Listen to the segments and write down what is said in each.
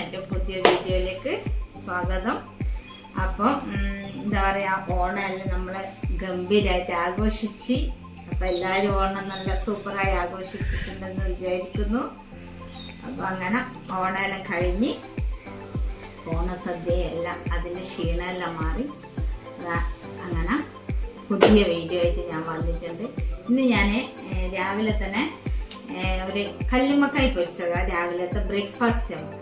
എൻ്റെ പുതിയ വീഡിയോയിലേക്ക് സ്വാഗതം. അപ്പം എന്താ പറയാ, ഓണമെല്ലാം നമ്മളെ ഗംഭീരമായിട്ട് ആഘോഷിച്ച്. അപ്പം എല്ലാവരും ഓണം നല്ല സൂപ്പറായി ആഘോഷിച്ചിട്ടുണ്ടെന്ന് വിചാരിക്കുന്നു. അപ്പം അങ്ങനെ ഓണമെല്ലാം കഴിഞ്ഞ് ഓണസദ്യയെല്ലാം അതിൻ്റെ ക്ഷീണമെല്ലാം മാറി അങ്ങനെ പുതിയ വീഡിയോ ആയിട്ട് ഞാൻ വന്നിട്ടുണ്ട്. ഇന്ന് ഞാൻ രാവിലെ തന്നെ ഒരു കല്ലുമ്മക്കായി പൊരിച്ചതാണ് രാവിലത്തെ ബ്രേക്ക്ഫാസ്റ്റ്. നമുക്ക്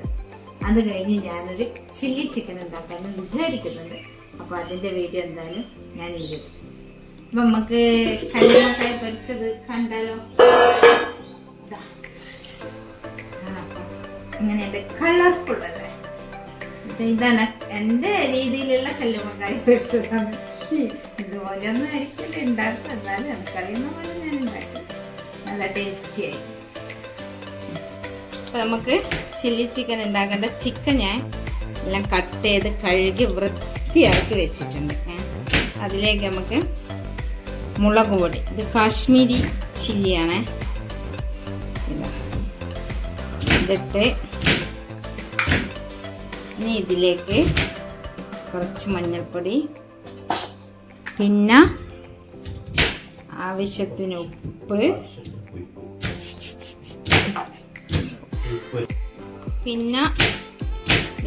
അത് കഴിഞ്ഞ് ഞാനൊരു ചില്ലി ചിക്കൻ ഉണ്ടാക്കാനും വിചാരിക്കുന്നുണ്ട്. അപ്പൊ അതിന്റെ വീഡിയോ എന്തായാലും ഞാൻ ഇടും. അപ്പൊ നമുക്ക് കല്ലുമ്മക്കായി പൊരിച്ചത് കണ്ടാലോ? ഇങ്ങനെയുണ്ട്, കളർഫുൾ അല്ലേ? ഇതാണ് എന്റെ രീതിയിലുള്ള കല്ലുമ്മക്കായി പൊരിച്ചതാണ്. ഇതുപോലെ ഒന്നും ആയിരിക്കില്ല ഉണ്ടാക്കും, എന്നാലും എനിക്കറിയുന്ന പോലെ ഞാൻ ഉണ്ടാക്കും. നല്ല ടേസ്റ്റി ആയി. അപ്പൊ നമുക്ക് ചില്ലി ചിക്കൻ ഉണ്ടാക്കേണ്ട ചിക്കൻ ഞാൻ എല്ലാം കട്ട് ചെയ്ത് കഴുകി വൃത്തിയാക്കി വെച്ചിട്ടുണ്ട്. അതിലേക്ക് നമുക്ക് മുളക് പൊടി, ഇത് കാശ്മീരി ചില്ലിയാണ്, ഇതിട്ട് ഇനി ഇതിലേക്ക് കുറച്ച് മഞ്ഞൾപ്പൊടി, പിന്നെ ആവശ്യത്തിന് ഉപ്പ്, പിന്നെ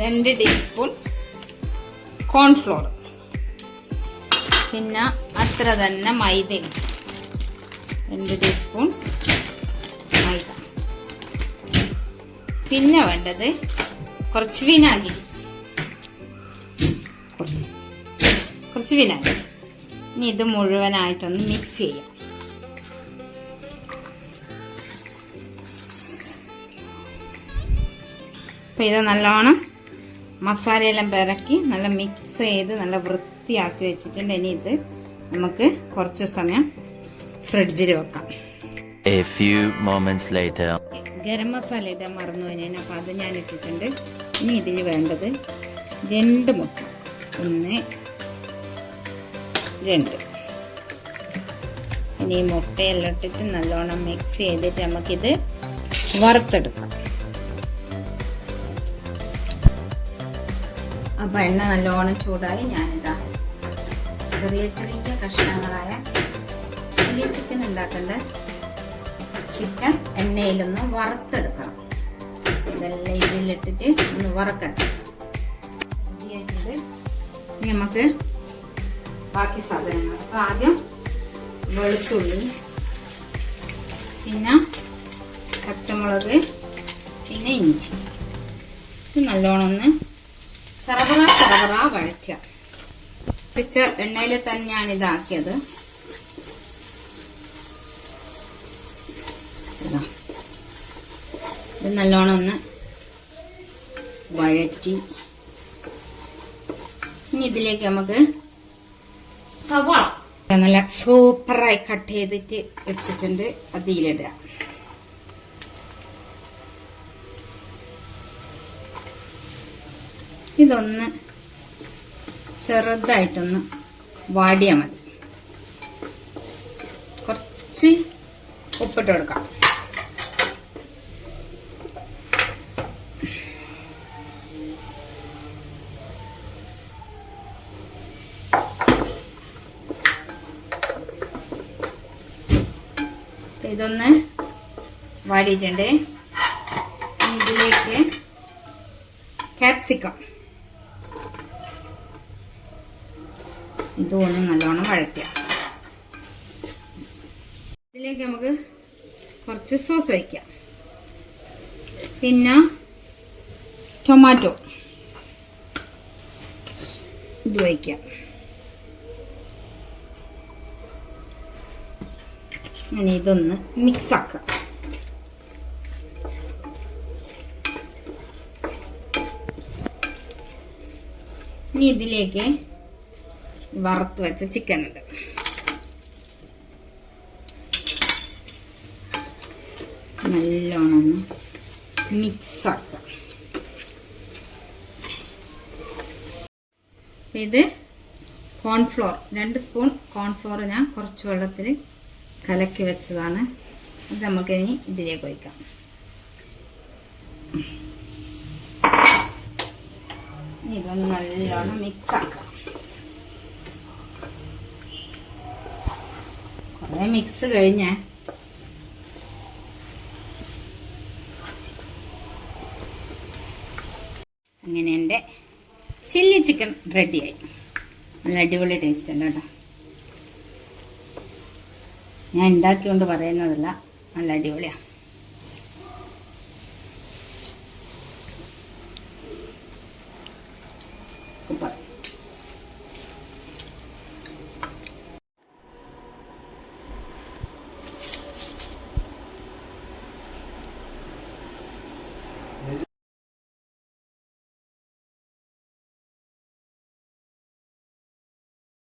2 ടീസ്പൂൺ കോൺഫ്ലോർ, പിന്നെ അത്ര തന്നെ മൈദ, 2 ടീസ്പൂൺ മൈദ. പിന്നെ വേണ്ടത് കുറച്ച് വിനാഗിരി, ഇനി ഇത് മുഴുവനായിട്ടൊന്ന് മിക്സ് ചെയ്യാം. അപ്പൊ ഇത് നല്ലോണം മസാലയെല്ലാം പിറക്കി നല്ല മിക്സ് ചെയ്ത് നല്ല വൃത്തിയാക്കി വെച്ചിട്ടുണ്ട്. ഇനി ഇത് നമുക്ക് കുറച്ച് സമയം ഫ്രിഡ്ജിൽ വെക്കാം. ഗരം മസാല ഇടാൻ മറന്നു പോയി, അപ്പൊ അത് ഞാൻ ഇട്ടിട്ടുണ്ട്. ഇനി ഇതിന് വേണ്ടത് 2 മുട്ട, 1 2. ഇനി ഈ മുട്ടയെല്ലാം ഇട്ടിട്ട് നല്ലോണം മിക്സ് ചെയ്തിട്ട് നമുക്കിത് വറുത്തെടുക്കാം. അപ്പൊ എണ്ണ നല്ലോണം ചൂടായി ഞാനിതാ ചെറിയ ചെറിയ കഷ്ണങ്ങളായ ചില്ലി ചിക്കൻ ഉണ്ടാക്കേണ്ട ചിക്കൻ എണ്ണയിലൊന്ന് വറുത്തെടുക്കണം. ഇതെല്ലാം ഇതിലിട്ടിട്ട് ഒന്ന് വറക്കണം. നമുക്ക് ബാക്കി സാധനങ്ങൾ, അപ്പൊ ആദ്യം വെളുത്തുള്ളി, പിന്നെ പച്ചമുളക്, പിന്നെ ഇഞ്ചി. ഇത് നല്ലോണം ഒന്ന് ചറപറ വഴറ്റുക. വെച്ച എണ്ണയിൽ തന്നെയാണ് ഇതാക്കിയത്. ഇത് നല്ലോണം ഒന്ന് വഴറ്റി ഇനി ഇതിലേക്ക് നമുക്ക് സവാള നല്ല സൂപ്പറായി കട്ട് ചെയ്തിട്ട് വെച്ചിട്ടുണ്ട്, അതിലിടുക. ഇതൊന്ന് ചെറുതായിട്ടൊന്ന് വാടിയാൽ മതി. കുറച്ച് ഉപ്പിട്ട് കൊടുക്കാം. ഇതൊന്ന് വാടിയിട്ടുണ്ട്. ഇതിലേക്ക് ക്യാപ്സിക്കം, ഇതൊന്ന് നല്ലോണം വഴറ്റുക. ഇതിലേക്ക് നമുക്ക് കുറച്ച് സോസ് ഒഴിക്കാം. പിന്നെ ടൊമാറ്റോ ഇത് ഒഴിക്കാം. അങ്ങനെ ഇതൊന്ന് മിക്സ് ആക്കാം. ഇനി ഇതിലേക്ക് വറുത്ത് വെച്ച ചിക്കൻ ഉണ്ട്. നല്ലോണം ഒന്ന് മിക്സ് ആക്കാം. ഇത് കോൺഫ്ലോർ, 2 സ്പൂൺ കോൺഫ്ലോർ ഞാൻ കുറച്ച് വെള്ളത്തിൽ കലക്കി വെച്ചതാണ്. അത് നമുക്കിനി ഇതിലേക്ക് ഒഴിക്കാം. ഇതൊന്ന് നല്ലോണം മിക്സ് ആക്കാം. കുറേ മിക്സ് കഴിഞ്ഞേ അങ്ങനെ എൻ്റെ ചില്ലി ചിക്കൻ റെഡിയായി. നല്ല അടിപൊളി ടേസ്റ്റ് ഉണ്ട് കേട്ടോ. ഞാൻ ഉണ്ടാക്കിക്കൊണ്ട് പറയുന്നതല്ല, നല്ല അടിപൊളിയാണ്. സൂപ്പർ.